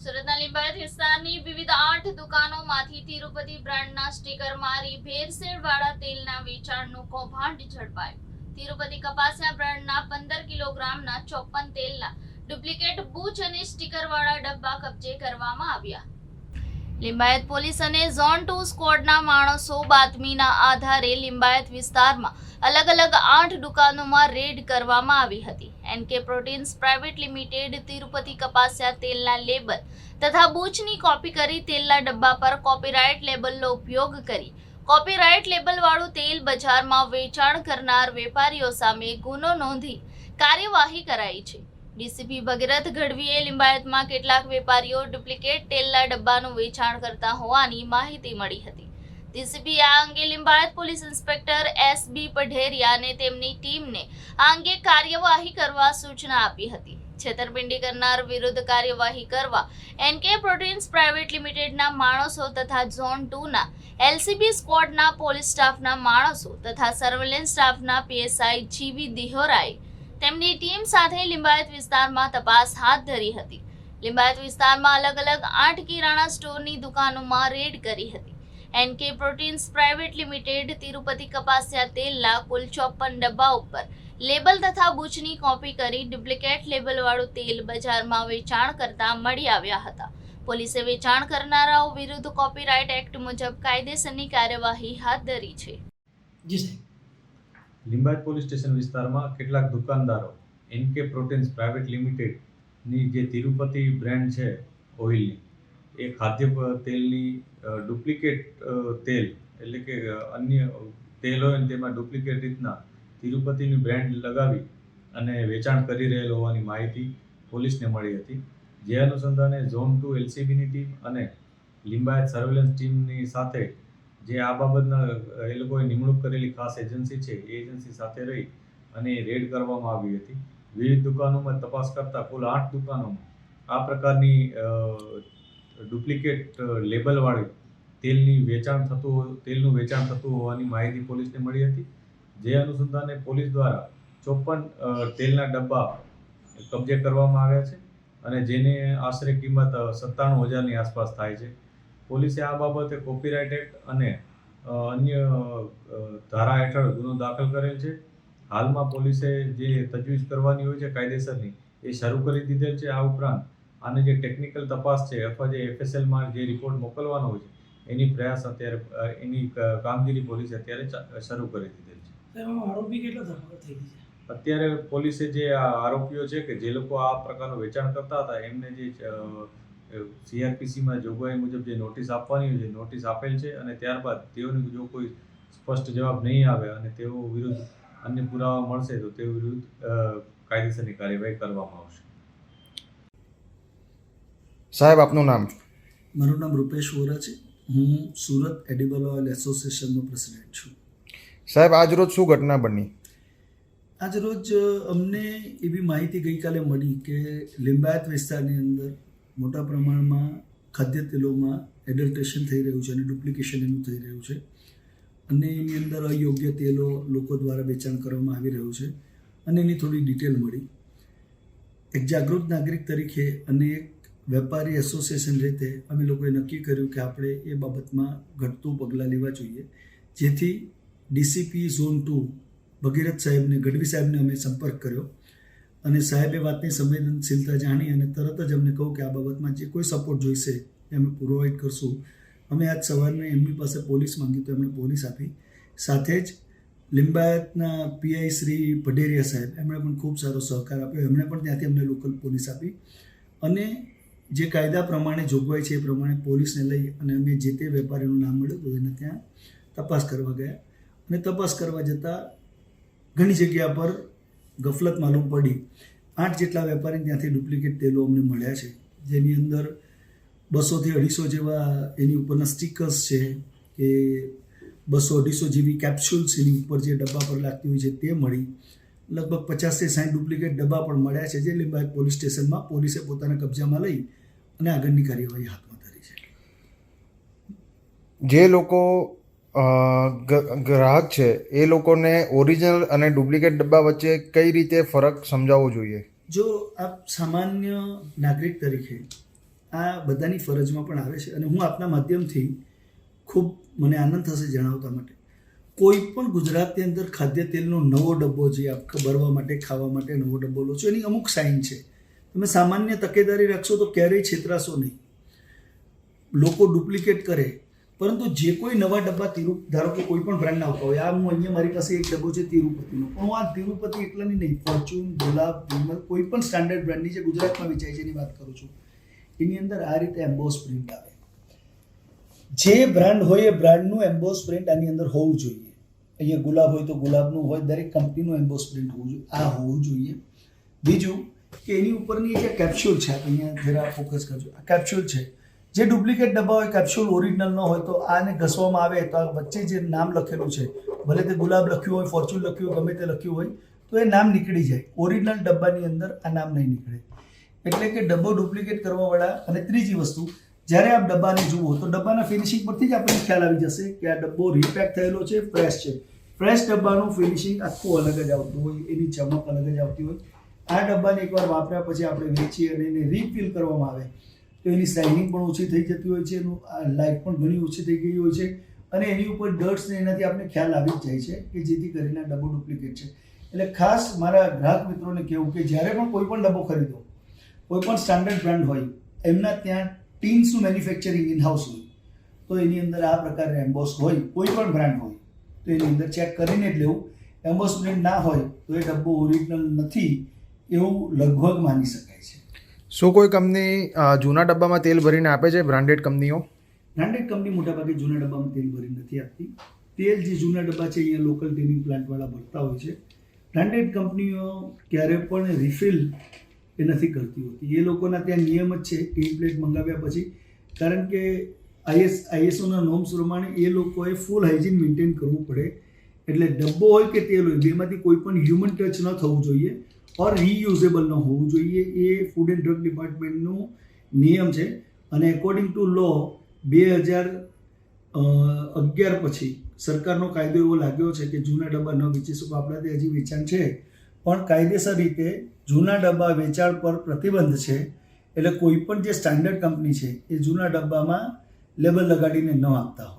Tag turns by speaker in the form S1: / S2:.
S1: સુરતના લિંબાયત વિસ્તારની વિવિધ 8 દુકાનોમાંથી તિરુપતિ બ્રાન્ડના સ્ટીકર મારી ભેળસેળવાળા તેલના વેચાણનું કૌભાંડ ઝડપાયું. તિરુપતિ કપાસિયા બ્રાન્ડના 15 કિલોગ્રામના 54 તેલના ડુપ્લિકેટ બૂચ અને સ્ટીકરવાળા ડબ્બા કબજે કરવામાં આવ્યા. લિંબાયત પોલીસ અને ઝોન 2 સ્ક્વોડના માણસો બાતમીના આધારે લિંબાયત વિસ્તારમાં અલગ અલગ 8 દુકાનોમાં રેડ કરવામાં આવી હતી. NK proteins private limited Tirupati કપાસિયા તેલના લેબલ તથા બૂચની કોપી કરી તેલના ડબ્બા પર કોપીરાઇટ લેબલનો ઉપયોગ કરી કોપીરાઇટ લેબલવાળું તેલ બજારમાં વેચાણ કરનાર વેપારીઓ સામે ગુનો નોંધી કાર્યવાહી કરાઈ છે. ડીસીપી ભગીરથ ગઢવીએ લિંબાયતમાં કેટલાક વેપારીઓ ડુપ્લિકેટ તેલના ડબ્બાનું વેચાણ કરતા હોવાની માહિતી મળી હતી. ડીસીપી આ અંગે Limbayat police inspector SB Padheriya અને તેમની ટીમને આ અંગે કાર્યવાહી કરવા સૂચના આપી હતી. છેતરપિંડી કરનાર વિરુદ્ધ કાર્યવાહી કરવા એનકે પ્રોટીન્સ પ્રાઇવેટ લિમિટેડના માણસો તથા ઝોન 2ના એલસીબી સ્ક્વોડના પોલીસ સ્ટાફના માણસો તથા સર્વેલન્સ સ્ટાફના પીએસઆઈ જીવી દિહોરાએ તેમની ટીમ સાથે લિંબાયત વિસ્તારમાં તપાસ હાથ ધરી હતી. લિંબાયત વિસ્તારમાં અલગ અલગ 8 કિરાણા સ્ટોરની દુકાનોમાં રેડ કરી હતી. NK proteins private limited Tirupati કપાસિયા તેલના કુલ 54 ડબ્બા ઉપર લેબલ તથા બૂચની કોપી કરી ડુપ્લિકેટ લેબલવાળું તેલ બજારમાં વેચાણ કરતા મળી આવ્યા હતા. પોલીસે વેચાણ કરનારાઓ વિરુદ્ધ કોપીરાઇટ એક્ટ મુજબ કાયદેસરની કાર્યવાહી હાથ ધરી છે.
S2: જી સાહેબ.
S3: લિંબાયત પોલીસ સ્ટેશન વિસ્તારમાં કેટલાક દુકાનદારો એનકે પ્રોટીન્સ પ્રાઇવેટ લિમિટેડની જે તિરુપતિ બ્રાન્ડ છે ઓઇલની, એ ખાદ્ય તેલની ડુપ્લિકેટ તેલ એટલે કે અન્ય તેલ હોય ને તેમાં ડુપ્લિકેટ રીતના તિરુપતિની બ્રાન્ડ લગાવી અને વેચાણ કરી રહેલ હોવાની માહિતી પોલીસને મળી હતી. જે અનુસંધાને ઝોન 2 એલસીબીની ટીમ અને લિંબાયત સર્વેલન્સ ટીમની સાથે જે આ બાબતના એ લોકોએ નિમણૂક કરેલી ખાસ એજન્સી છે એ એજન્સી સાથે રહી અને રેડ કરવામાં આવી હતી. વિવિધ દુકાનોમાં તપાસ કરતા કુલ 8 દુકાનોમાં આ પ્રકારની ડુપ્લિકેટ લેબલવાળી તેલનું વેચાણ થતું હોવાની માહિતી પોલીસને મળી હતી. જે અનુસંધાને પોલીસ દ્વારા 54 તેલના ડબ્બા કબજે કરવામાં આવ્યા છે અને જેની આશરે કિંમત 97,000ની આસપાસ થાય છે. પોલીસે આ બાબતે કોપીરાઇટ એક્ટ અને અન્ય ધારા હેઠળ ગુનો દાખલ કરેલ છે. હાલમાં પોલીસે જે તજવીજ કરવાની હોય છે કાયદેસરની એ શરૂ કરી દીધેલ છે. આ ઉપરાંત આની જે ટેકનિકલ તપાસ છે અથવા જે એફએસએલમાં જે રિપોર્ટ મોકલવાનો હોય છે એની પ્રયાસ અત્યારે એની કામગીરી પોલીસે અત્યારે શરૂ કરી દીધેલ છે.
S2: આરોપી કેટલા ધરપકડ થઈ ગઈ છે?
S3: અત્યારે પોલીસે જે આરોપીઓ છે કે જે લોકો આ પ્રકારનું વેચાણ કરતા હતા એમને જે સીઆરપીસીમાં જોગવાઈ મુજબ જે નોટિસ આપવાની હોય છે નોટિસ આપેલ છે અને ત્યારબાદ તેઓની જો કોઈ સ્પષ્ટ જવાબ નહીં આવે અને તેઓ વિરુદ્ધ અન્ય પુરાવા મળશે તો તેઓ વિરુદ્ધ કાયદેસરની કાર્યવાહી કરવામાં આવશે.
S4: સાહેબ, આપનું નામ?
S2: મારું નામ રૂપેશ વોરા છે. હું સુરત એડિબલ ઓઇલ એસોસિએશનનો પ્રેસિડેન્ટ છું.
S4: સાહેબ, આજ રોજ શું ઘટના બની?
S2: આજ રોજ અમને એવી માહિતી ગઈકાલે મળી કે લિંબાયત વિસ્તારની અંદર મોટા પ્રમાણમાં ખાદ્ય તેલોમાં એડલ્ટ્રેશન થઈ રહ્યું છે અને ડુપ્લિકેશન એનું થઈ રહ્યું છે અને એની અંદર અયોગ્ય તેલો લોકો દ્વારા વેચાણ કરવામાં આવી રહ્યું છે અને એની થોડી ડિટેલ મળી. એક જાગૃત નાગરિક તરીકે અને એક વેપારી એસોસિએશન રીતે અમે લોકોએ નક્કી કર્યું કે આપણે એ બાબતમાં ઘટતું પગલાં લેવા જોઈએ, જેથી ડીસીપી ઝોન 2 ભગીરથ સાહેબને, ગઢવી સાહેબને અમે સંપર્ક કર્યો અને સાહેબે વાતની સંવેદનશીલતા જાણી અને તરત જ અમને કહું કે આ બાબતમાં જે કોઈ સપોર્ટ જોઈશે એ અમે પ્રોવાઈડ કરશું. અમે આજ સવારને એમની પાસે પોલીસ માંગી તો એમણે પોલીસ આપી. સાથે જ લિંબાયતના પીઆઈ શ્રી પઢેરિયા સાહેબ, એમણે પણ ખૂબ સારો સહકાર આપ્યો. એમણે પણ ત્યાંથી અમને લોકલ પોલીસ આપી અને જે કાયદા પ્રમાણે જોગવાઈ છે એ પ્રમાણે પોલીસને લઈ અને અમે જે તે વેપારીનું નામ મળ્યું તો એને ત્યાં તપાસ કરવા ગયા અને તપાસ કરવા જતાં ઘણી જગ્યા પર ગફલત માલુમ પડી. 8 જેટલા વેપારી ત્યાંથી ડુપ્લિકેટ તેલો અમને મળ્યા છે, જેની અંદર 200 થી 250 જેવા એની ઉપરના સ્ટીકર્સ છે કે 200-250 જેવી કેપ્સ્યુલ્સ એની ઉપર જે ડબ્બા પર લાગતી હોય છે તે મળી. લગભગ 50 થી 60 ડુપ્લિકેટ ડબ્બા પણ મળ્યા છે, જે લિંબાયત પોલીસ સ્ટેશનમાં પોલીસે પોતાના કબજામાં લઈ અને આગળની કાર્યવાહી હાથમાં ધરી છે.
S4: જે લોકો ગ્રાહક છે એ લોકોને ઓરિજિનલ અને ડુપ્લિકેટ ડબ્બા વચ્ચે કઈ રીતે ફરક સમજાવવો જોઈએ?
S2: જો આપ સામાન્ય નાગરિક તરીકે આ બધાની ફરજમાં પણ આવે છે. અને હું આપના માધ્યમથી ખૂબ મને આનંદ થશે જણાવતા માટે, કોઈ પણ ગુજરાતની અંદર ખાદ્ય તેલનો નવો ડબ્બો જે આપ ભરવા માટે ખાવા માટે નવો ડબ્બો લો છો એની અમુક સાઇન છે. તમે સામાન્ય તકેદારી રાખશો તો ક્યારેય છેતરાશો નહીં. લોકો ડુપ્લિકેટ કરે, પરંતુ જે કોઈ નવા ડબ્બા ધારો કે કોઈ પણ બ્રાન્ડના આવતા હોય, આ હું અહીંયા મારી પાસે એક ડબ્બો છે તિરુપતિનો, પણ હું આ તિરુપતિ એકલાની નહીં, ફોર્ચ્યુન, ગુલાબ, વિમલ, કોઈ પણ સ્ટાન્ડર્ડ બ્રાન્ડની જે ગુજરાતમાં વેચાય છે એની વાત કરું છું, એની અંદર આ રીતે એમ્બોસ પ્રિન્ટ આવે. જે બ્રાન્ડ હોય એ બ્રાન્ડનું એમ્બોસ પ્રિન્ટ આની અંદર હોવું જોઈએ. અહીંયા ગુલાબ હોય તો ગુલાબનું હોય, દરેક કંપનીનું એમ્બોસ પ્રિન્ટ હોવું જોઈએ, આ હોવું જોઈએ. બીજું કે એની ઉપરની જે કેપ્સ્યુલ છે, અહીંયા જરા ફોકસ કરજો, આ કેપ્સ્યુલ છે. જે ડુપ્લિકેટ ડબ્બા હોય, કેપ્સ્યુલ ઓરિજિનલ ન હોય તો આને ઘસવામાં આવે તો આ વચ્ચે જે નામ લખેલું છે, ભલે તે ગુલાબ લખ્યું હોય, ફોર્ચ્યુન લખ્યું હોય, ગમે તે લખ્યું હોય, તો એ નામ નીકળી જાય. ઓરિજિનલ ડબ્બાની અંદર આ નામ નહીં નીકળે. એટલે કે ડબ્બો ડુપ્લિકેટ કરવાવાળા. અને ત્રીજી વસ્તુ, જ્યારે આપ ડબ્બાને જુઓ તો ડબ્બાના ફિનિશિંગ પરથી જ આપણને ખ્યાલ આવી જશે કે આ ડબ્બો રીપેક થયેલો છે, ફ્રેશ છે. ફ્રેશ ડબ્બાનું ફિનિશિંગ આખું અલગ જ આવતું હોય, એની ચમક અલગ જ આવતી હોય. આ ડબ્બાને એકવાર વાપર્યા પછી આપણે વેચીએ અને એને રીફિલ કરવામાં આવે તો એની શાઇનિંગ પણ ઓછી થઈ જતી હોય છે, એનું લાઈફ પણ ઘણી ઓછી થઈ ગઈ હોય છે, અને એની ઉપર ડર્ટ્સ ને એનાથી આપણે ખ્યાલ આવી જ જાય છે કે જેથી કરીને આ ડબ્બો ડુપ્લિકેટ છે. એટલે ખાસ મારા ગ્રાહક મિત્રોને કહેવું કે જ્યારે પણ કોઈ પણ ડબ્બો ખરીદો, કોઈ પણ સ્ટાન્ડર્ડ બ્રાન્ડ હોય, એમના ત્યાં ટીન્સનું મેન્યુફેક્ચરિંગ ઇનહાઉસ હોય તો એની અંદર આ પ્રકારે એમ્બોસ હોય, કોઈ પણ બ્રાન્ડ હોય તો એની અંદર ચેક કરીને જ લેવું. એમ્બોસ પ્રિન્ટ ના હોય તો એ ડબ્બો ઓરિજિનલ નથી એવું લગભગ માની શકાય છે.
S4: શું કોઈ કંપની જૂના ડબ્બામાં તેલ ભરીને આપે છે? બ્રાન્ડેડ કંપનીઓ
S2: બ્રાન્ડેડ કંપની મોટાભાગે જૂના ડબ્બામાં તેલ ભરી નથી આપતી. તેલ જે જૂના ડબ્બા છે અહીંયા લોકલ ટેનિંગ પ્લાન્ટવાળા ભરતા હોય છે. બ્રાન્ડેડ કંપનીઓ ક્યારે પણ રિફિલ એ નથી કરતી હોતી. એ લોકોના ત્યાં નિયમ જ છે ટીન પ્લેટ મંગાવ્યા પછી, કારણ કે આઈએસઓના નોર્મ્સ પ્રમાણે એ લોકોએ ફૂલ હાઇજીન મેન્ટેન કરવું પડે. એટલે ડબ્બો હોય કે તેલ હોય, બેમાંથી કોઈ પણ હ્યુમન ટચ ન થવું જોઈએ ઓર રીયુઝેબલ ન હોવું જોઈએ. એ ફૂડ એન્ડ ડ્રગ ડિપાર્ટમેન્ટનું નિયમ છે. અને એકોર્ડિંગ ટુ લો 2011 પછી સરકારનો કાયદો એવો લાગ્યો છે કે જૂના ડબ્બા ન વેચી શકો. આપણા ત્યાં હજી વેચાણ છે, પણ કાયદેસર રીતે જૂના ડબ્બા વેચાણ પર પ્રતિબંધ છે. એટલે કોઈ પણ જે સ્ટાન્ડર્ડ કંપની છે એ જૂના ડબ્બામાં લેબલ લગાડીને ન આપતા હોય.